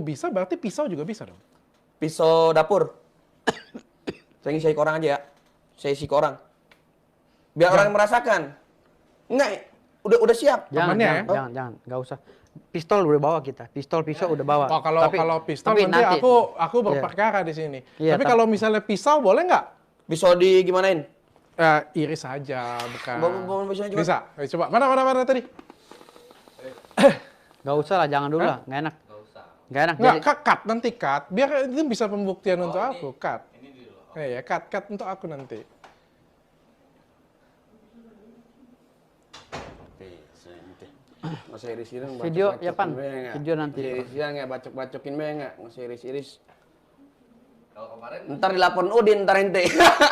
bisa, berarti pisau juga bisa dong. Pisau dapur. Saya ngisi ke orang aja ya. Saya isi ke orang. Biar orang yang merasakan. Enggak, udah siap. Jangan, Amannya ya? jangan, nggak usah. Pistol udah bawa kita, pistol pisau udah bawa. Oh, kalau pistol tapi nanti aku berperkara di sini. Iya, tapi kalau misalnya pisau boleh nggak? Pisau di gimanain? Iris aja, bukan. Bawa pisaunya coba. Bisa. Ayo, coba. Mana tadi? Nggak usah lah, jangan dulu lah, nggak enak. Nggak enak. Nggak, Jadi, cut nanti cut. Biar itu bisa pembuktian untuk aku. Cut. Ya, cut untuk aku nanti. Masih iris-iris. video ya pan, video nanti. Iris-iris nggak bacok-bacokin be nggak. Masih iris-iris. Kalau kemarin. Ntar dilaporin Udin, ntar ente.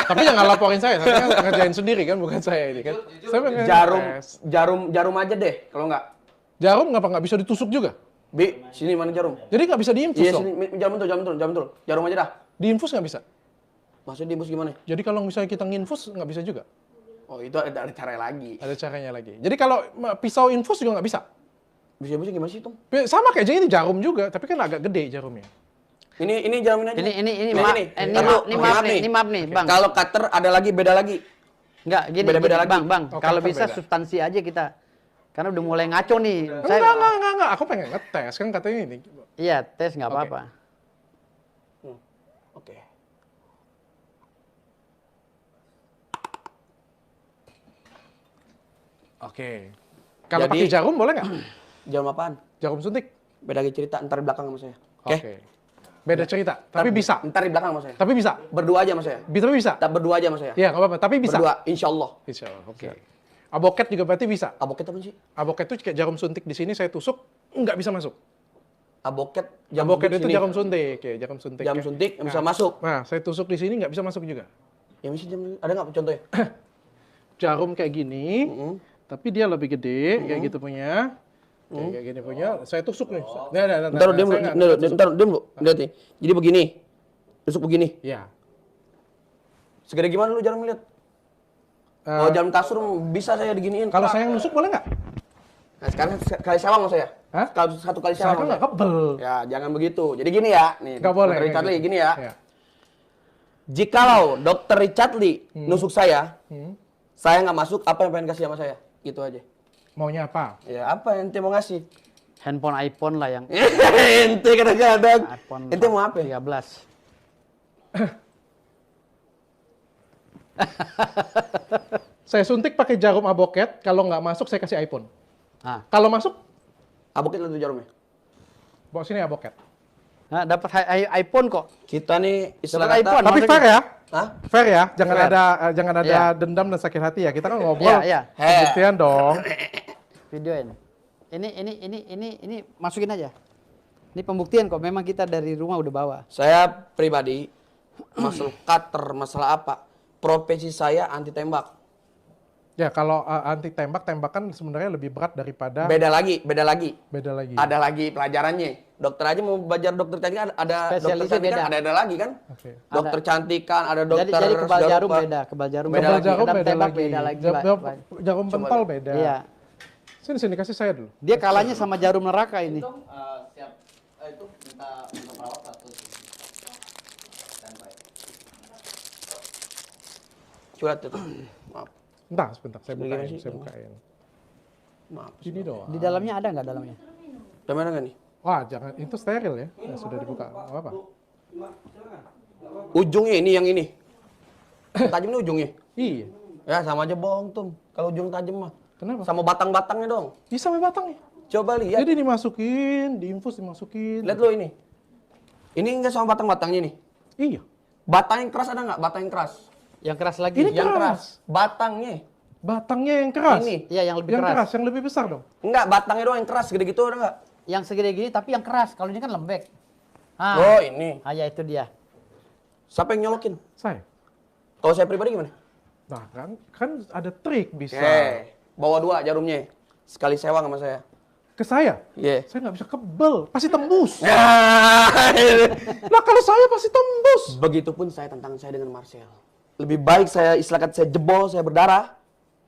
Tapi jangan laporin saya kan ngerjain sendiri kan, bukan saya ini kan. Saya pengen tes. Jarum aja deh, kalau nggak. Jarum nggak bisa ditusuk juga? Bi, sini mana jarum? Jadi nggak bisa diinfus Iya dong? sini, jam betul. Jarum aja dah. Diinfus nggak bisa? Maksudnya diinfus gimana? Jadi kalau misalnya kita nginfus nggak bisa juga? Oh itu ada cara lagi. Ada caranya lagi. Jadi kalau pisau infus juga nggak bisa? Bisa gimana sih, Tom? Sama kayak ini jarum juga, tapi kan agak gede jarumnya. Ini jarum ini aja. Ini maaf nih, Bang. Kalau cutter ada lagi, beda lagi. Enggak, gini, Beda-beda lagi. Bang. Oh, Kalau cutter bisa beda. substansi aja kita. Karena udah mulai ngaco nih. Enggak. Aku pengen ngetes kan katanya ini. Iya, tes nggak Oke. apa-apa. Oke. Oke. Kalau Jadi- pakai jarum boleh nggak? Jarum apaan? Jarum suntik? Beda lagi cerita, ntar di belakang sama saya. Oke? Oke. Beda cerita, tapi bisa. Ntar di belakang sama saya. Tapi bisa. Berdua aja sama saya. Tapi bisa. Kita berdua aja sama saya. Iya, nggak apa-apa. Tapi bisa. Berdua, insya Allah. Insya Allah. Oke. Aboket juga berarti bisa. Aboket apa sih? Aboket itu kayak jarum suntik di sini saya tusuk nggak bisa masuk. Aboket, Aboket suntik itu sini. jarum suntik, ya jarum suntik. Jarum ya. suntik yang bisa masuk. Nah, saya tusuk di sini nggak bisa masuk juga. Ya mesti ada nggak contohnya? Jarum kayak gini, tapi dia lebih gede, kayak gitu punya. Kayak gini punya, saya tusuk nih. Ntar diam dulu, ntar diam dulu. Lihat nih. Jadi begini, tusuk begini. Ya. Segede gimana lu jarum lihat? Oh jarum kasur bisa saya diginiin. Kalau saya yang nusuk boleh nggak? Nah, sekarang kali sewang mau saya. Hah? Satu kali Saya sewang. kan mau nggak kebel. Ya, jangan begitu. Jadi gini ya, nih. Nggak boleh. Dr. Richard kayak Lee, gitu. gini ya. Ya. Jikalau Dr. Richard Lee nusuk saya nggak masuk, apa yang pengen kasih sama saya? Gitu aja. Maunya apa? Ya, apa yang ente mau ngasih? Handphone iPhone lah yang Ente kadang-kadang. iPhone Ente mau apa? 13. Saya suntik pakai jarum aboket, kalau nggak masuk saya kasih iPhone. Nah, Kalau masuk, Aboket itu jarumnya. bawa sini aboket. dapat iPhone kok. Kita nih istilah Dapat kata. iPhone. Tapi maksudnya- fair ya? Hah? Fair ya, jangan Fair. ada Iya. dendam dan sakit hati ya. Kita kan ngobrol, Iya. pembuktian dong. Videoin. Ini masukin aja. Ini pembuktian kok. Memang kita dari rumah udah bawa. Saya pribadi masalah cutter, masalah apa? Profesi saya anti tembak. Ya kalau anti tembak, tembakan sebenarnya lebih berat daripada Beda lagi. beda lagi. Ada lagi pelajarannya. Dokter aja mau belajar dokter cantik kan ada dokter Spesialisnya cantik kan beda. ada lagi kan? Oke. Dokter cantik kan ada dokter Jadi kebal segala jarum rupa. beda, kebal jarum Beda beda, lagi. jarum kedap beda tembak lagi. beda lagi. Jarum pentol beda. Iya. Sini kasih saya dulu. Dia kalahnya sama jarum neraka ini. Siap. Itu minta perawat satu. Surat itu. Maaf. Entah, sebentar, saya Gimana bukain. sih? Saya bukain. Maaf. Gini doang. Di dalamnya ada nggak dalamnya? Gimana nggak nih? Wah, jangan, itu steril ya. Sudah dibuka. Nggak apa-apa. Ujungnya ini yang ini. Tajam ini ujungnya. Iya. Ya sama aja bohong tuh. Kalau ujung tajam mah. Kenapa? Sama batang-batangnya dong. Bisa sampai batangnya. Coba lihat. Jadi dimasukin, diinfus dimasukin. Lihat lo ini. Ini enggak sama batang-batangnya nih. Iya. Batang yang keras ada nggak? Batang yang keras. Yang keras lagi. Ini Yang keras. keras. Batangnya. Batangnya yang keras. Ini. Iya, yang lebih Yang keras. keras, yang lebih besar dong. Enggak, batangnya doang yang keras. Gede gitu ada nggak? Yang segede gini tapi yang keras. Kalau ini kan lembek. Oh ini. Ah, ya itu dia. Siapa yang nyolokin? Saya. Kalau saya pribadi gimana? Nah, kan ada trik bisa. Bawa dua jarumnya. Sekali sewang sama saya. Ke saya? Iya. Saya nggak bisa kebel, pasti tembus. Ya. Nah, kalau saya pasti tembus. Begitupun saya tantangan saya dengan Marcel. Lebih baik saya istilahkan saya jebol, saya berdarah.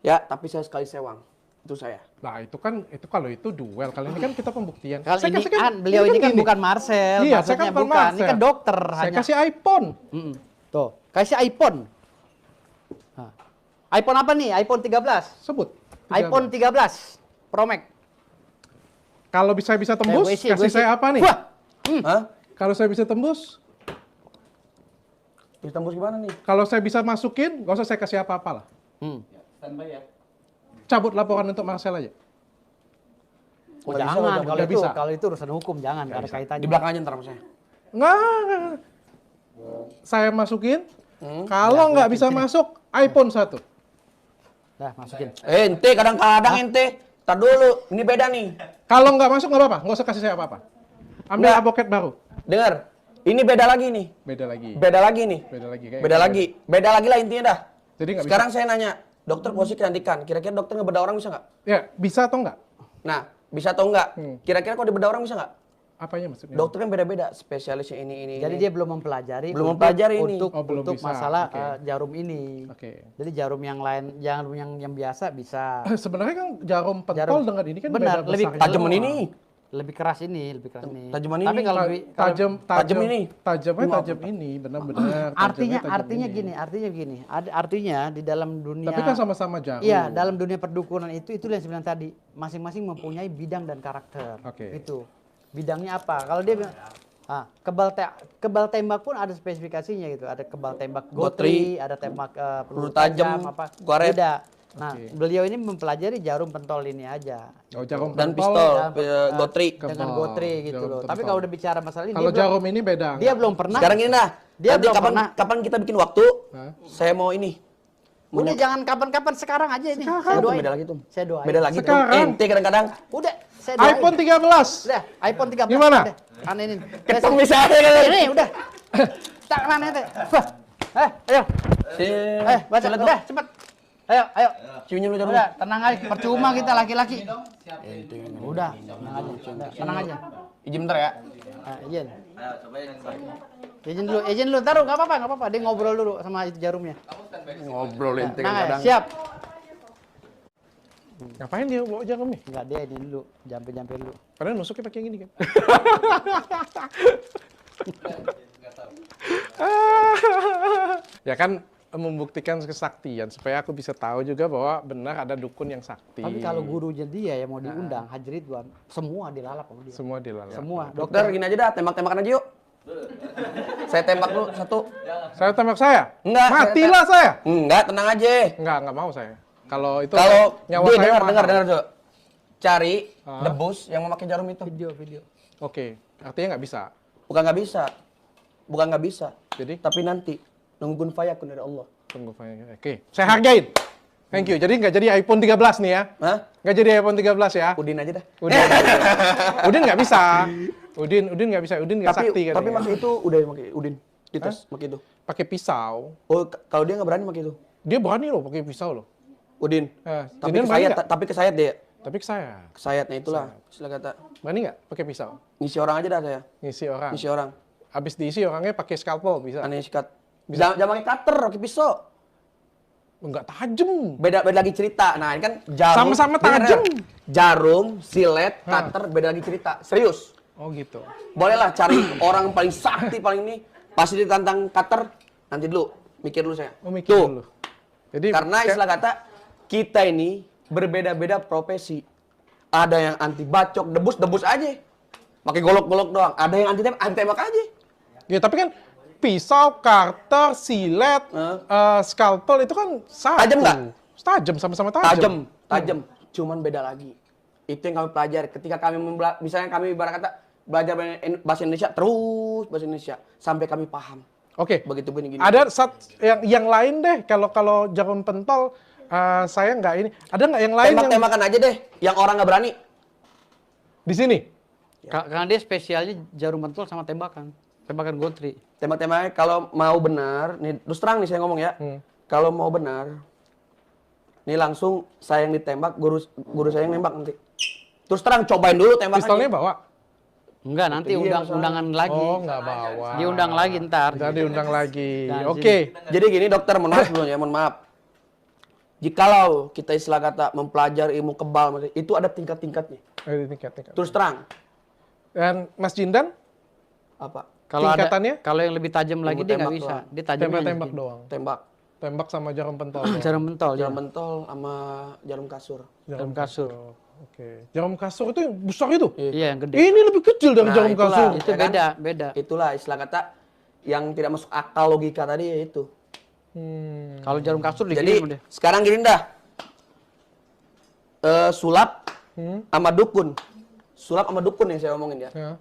Ya, tapi saya sekali sewang. Itu saya. Nah itu kan, itu kalau itu duel. Kali ini kan kita pembuktian. Kalau Saya ini kasih kan beliau ini kan gini. bukan Marcel, Iya, saya maksudnya kan bukan bukan. Ini Marcel. kan dokter Saya hanya. kasih iPhone. Mm-mm. Tuh, kasih iPhone. Nah. iPhone apa nih? iPhone 13. Sebut. iPhone 13 Pro Max. Kalau bisa tembus, gue isi. kasih saya apa nih? Wah, Hah? Kalau saya bisa tembus, Bisa tembus gimana nih? kalau saya bisa masukin, nggak usah saya kasih apa-apa lah. Standby ya. Cabut laporan untuk Marcel aja. oh, Nggak bisa, jangan nggak kalau itu bisa. kalau itu urusan hukum jangan, nggak ada kaitannya. Di belakang aja ntar sama saya. Nggak. Saya masukin, kalau nggak bisa masuk, iPhone 1. Dah, masukin. Ente kadang-kadang ente. Tar dulu, ini beda nih. Kalau nggak masuk nggak apa-apa, nggak usah kasih saya apa-apa. Ambil Nggak. advokat baru. Dengar, ini beda lagi nih. Beda lagi. Beda lagi nih. Beda lagi. Kayak Beda lagi. Beda lagi lah intinya dah. Jadi nggak Sekarang saya nanya, dokter posisi kecantikan, kira-kira dokter ngebedah orang bisa nggak? Ya, bisa atau nggak? Nah, bisa atau enggak? Kira-kira kalau dibedah orang bisa nggak? Apanya maksudnya? Dokter kan beda-beda, spesialisnya ini. Jadi dia belum mempelajari Belum mempelajari ini. untuk Oh, belum untuk bisa. masalah Oke. jarum ini. Oke. Jadi jarum yang lain, jarum yang biasa bisa. Sebenarnya kan jarum pentol Jarum- dengan ini kan benar, beda lebih besarnya. Tajaman ini. Lebih keras ini, lebih keras ini. Tajaman Tapi ini. kalau Tajam ini. Tajamnya tajam ini, benar-benar. artinya tajamnya tajam ini. gini. Artinya di dalam dunia. Tapi kan sama-sama jarum. Iya, dalam dunia perdukunan itu yang saya bilang tadi, masing-masing mempunyai bidang dan karakter. Oke. Itu. Bidangnya apa? Kalau dia bilang kebal tembak pun ada spesifikasinya gitu. Ada kebal tembak gotri, ada tembak peluru tajam apa. goret. Beda. Nah, Oke. beliau ini mempelajari jarum pentol ini aja. Oh, jarum Dan pentol. pistol, Dan, gotri. Dengan Kebal, gotri gitu jarum loh. Tapi pentol. kalau udah bicara masalah ini Kalau dia belum- jarum ini beda. dia belum pernah. Sekarang gini dah. Dia Nanti belum kapan, pernah. kapan kita bikin waktu? Hah? Saya mau ini. Udah jangan kapan-kapan, sekarang aja ini. Saya doain. Beda lagi tuh. Saya doain. Beda lagi tuh. Sekarang. Ente kadang-kadang. Udah, saya doain. iPhone 13. Udah, iPhone 13. Gimana? Udah, anenin. Ketong misalnya kan. Ini udah. Tak mana ente. Wah. Ayo. Baca. Silat, Udah, cepet. Ayo. Ciunya lu jarum. Udah, tenang aja. Percuma kita laki-laki. Udah, tenang aja. Udah, tenang aja. Izin bentar ya. Izin. Izin dulu. Taruh, nggak apa-apa. Dia ngobrol dulu sama itu jarumnya. Ngobrol ente Tenang aja, kadang-kadang. siap. Ngapain dia bawa jarum nih? Enggak, dia ini dulu. Jampe dulu. Padahal nusuknya pakai yang gini kan. Ya kan membuktikan kesaktian supaya aku bisa tahu juga bahwa benar ada dukun yang sakti. Tapi kalau gurunya dia yang mau diundang, Haji Ridwan, semua dilalap sama dia. semua dilalap. Semua. Dokter gini aja dah, tembak-tembakan aja yuk. Saya tembak dulu satu. Saya tembak saya? Enggak, Matilah saya. Enggak, tenang aja. Enggak mau saya. Kalau itu Kalau nyawa dia saya dengar, mahal. Jo. Cari Hah? debus yang memakai jarum itu. Video. Oke, artinya nggak bisa. Bukan nggak bisa. Bukan nggak bisa. Jadi Tapi nanti nungguin fayakun dari Allah. tunggu Fanya. Oke, saya hargain. Thank you. Jadi nggak jadi iPhone 13 nih ya? Hah? Nggak jadi iPhone 13 ya? Udin aja dah. Udin nggak bisa. Udin nggak bisa. Udin nggak sakti Tapi katanya. pakai itu udah pakai Udin. Dites pakai itu. Pakai pisau. Oh, kalau dia nggak berani pakai itu. Dia berani loh pakai pisau loh. Udin. Tapi Jadian berani kesayat, nggak? tapi kesayat dia. Tapi ke saya. Kesayatnya itulah istilah kata. Berani nggak pakai pisau? Ngisi orang aja dah saya. Ngisi orang. Ngisi orang. Habis diisi orangnya pakai scalpel bisa. Aneh sikat. Jangan pakai cutter, pakai pisau. Enggak tajam. Beda lagi cerita. Nah, ini kan jarum. Sama-sama Dengar, tajam. Jarum, silet, cutter, beda lagi cerita. Serius. Oh gitu. Bolehlah cari orang yang paling sakti, paling ini. Pasti ditantang cutter, nanti dulu. Mikir dulu saya. Oh mikir Tuh. dulu. Jadi Karena istilah kata, kita ini berbeda-beda profesi. Ada yang anti bacok, debus aja. Pakai golok-golok doang. Ada yang anti tembak aja. ya tapi kan pisau, cutter, silet, scalpel itu kan satu. Tajam nggak? Tajam, sama-sama tajam. Tajam. Cuman beda lagi. Itu yang kami pelajari. Ketika kami misalnya kami ibarat kata belajar bahasa Indonesia, terus bahasa Indonesia sampai kami paham. Oke. Begitu pun gini. Ada yang lain deh. Kalau jarum pentol saya nggak ini. Ada nggak yang lain yang Tembak-tembakan aja deh, yang orang nggak berani. di sini? Karena dia spesialnya jarum pentol sama tembakan. Tembakan gotri. Tembak-tembaknya kalau mau benar, nih terus terang nih saya ngomong ya. Kalau mau benar, nih langsung saya yang ditembak, guru saya yang nembak nanti. Terus terang cobain dulu tembakannya. Pistolnya bawa? Enggak, nanti Iya, masalahnya. undangan lagi. Oh, nggak bawa. Diundang lagi ntar. Ntar diundang lagi. Dan Oke. Jadi gini dokter, mohon maaf dulu ya, mohon maaf. Jikalau kita istilah kata mempelajari ilmu kebal, itu ada tingkat-tingkatnya. Tingkat-tingkat. Terus terang. Dan Mas Jindan, Apa? Kalau tingkatannya? kalau yang lebih tajam lagi dia nggak tembak bisa. doang. Dia tajamnya Tembak-tembak hanya doang. Tembak. Tembak sama jarum pentol doang. jarum mentol. Jarum pentol sama jarum kasur. Jarum kasur. Oke. Jarum kasur itu yang besar itu? Iya, yang gede. Ini lebih kecil dari Nah, jarum itulah. kasur. Itu Ya kan? beda. Itulah istilah kata yang tidak masuk akal logika tadi ya itu. Kalau jarum kasur digini Jadi sama dia. sekarang gini dah. Sulap sama dukun. Sulap sama dukun yang saya omongin ya. Ya.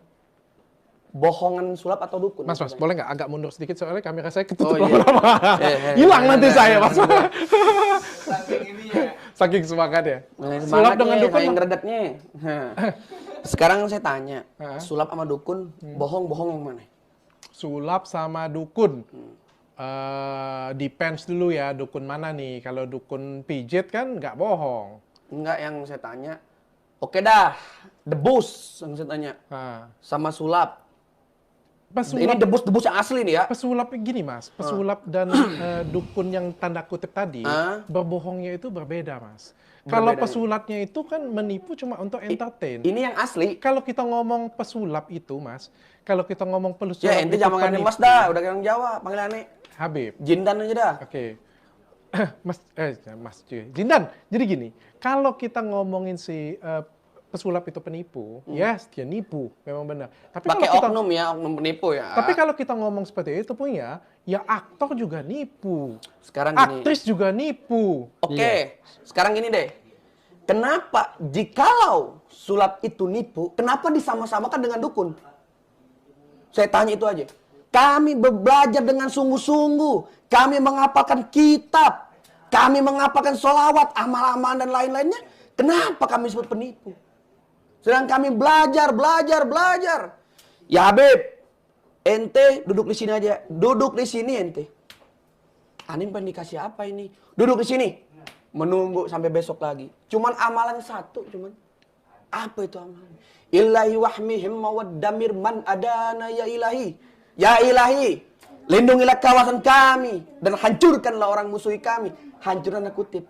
Bohongan sulap atau dukun? Mas, maksudnya? boleh nggak agak mundur sedikit soalnya kamera saya ketutup Oh, iya. lama-lama. Hilang nanti saya, Mas. Saking ini ya. Saking semangat ya. Nah, Sulap dengan semangatnya, dukun. saking gregetnya. Nah. Sekarang saya tanya, Hah? sulap sama dukun, bohong-bohong yang mana? Sulap sama dukun. Depends dulu ya, dukun mana nih. Kalau dukun pijit kan nggak bohong. Enggak, yang saya tanya. Oke dah, debus yang saya tanya. Nah, Sama sulap. Ini pesulap, debus-debus yang asli nih ya. pesulap gini Mas, pesulap dan dukun yang tanda kutip tadi, berbohongnya itu berbeda Mas. Kalau Berbeda. pesulapnya itu kan menipu cuma untuk entertain. Ini yang asli. Kalau kita ngomong pesulap itu Mas, kalau kita ngomong pesulap Ya, ente itu jangan panggilin Mas dah, udah orang Jawa, panggilannya Habib. Jindan aja dah. Oke. Mas Jindan, jadi gini, kalau kita ngomongin si pesulap itu penipu, yes, dia nipu, memang benar. Tapi Pakai kalau kita, oknum ya, oknum penipu ya. tapi kalau kita ngomong seperti itu punya, ya aktor juga nipu, Sekarang gini. aktris juga nipu. Oke, sekarang gini deh. Kenapa jikalau sulap itu nipu, kenapa disama-samakan dengan dukun? Saya tanya itu aja. Kami belajar dengan sungguh-sungguh. Kami menghafalkan kitab. Kami menghafalkan sholawat, amal-amalan dan lain-lainnya. Kenapa kami disebut penipu? Sedang kami belajar. Ya Habib, ente duduk di sini aja. Duduk di sini ente. Anim pengen dikasih apa ini? Duduk di sini. Menunggu sampai besok lagi. Cuman amalan satu cuman. Apa itu amalan? Ilahi wahmihim mawaddamir man adana ya ilahi. Ya ilahi, lindungilah kawasan kami dan hancurkanlah orang musuhi kami. Hancur tanda kutip.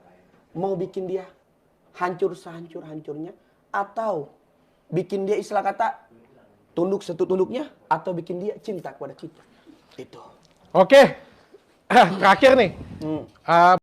Mau bikin dia hancur sehancur-hancurnya atau bikin dia istilah kata tunduk setunduknya atau bikin dia cinta kepada kita. Itu. Oke, terakhir nih.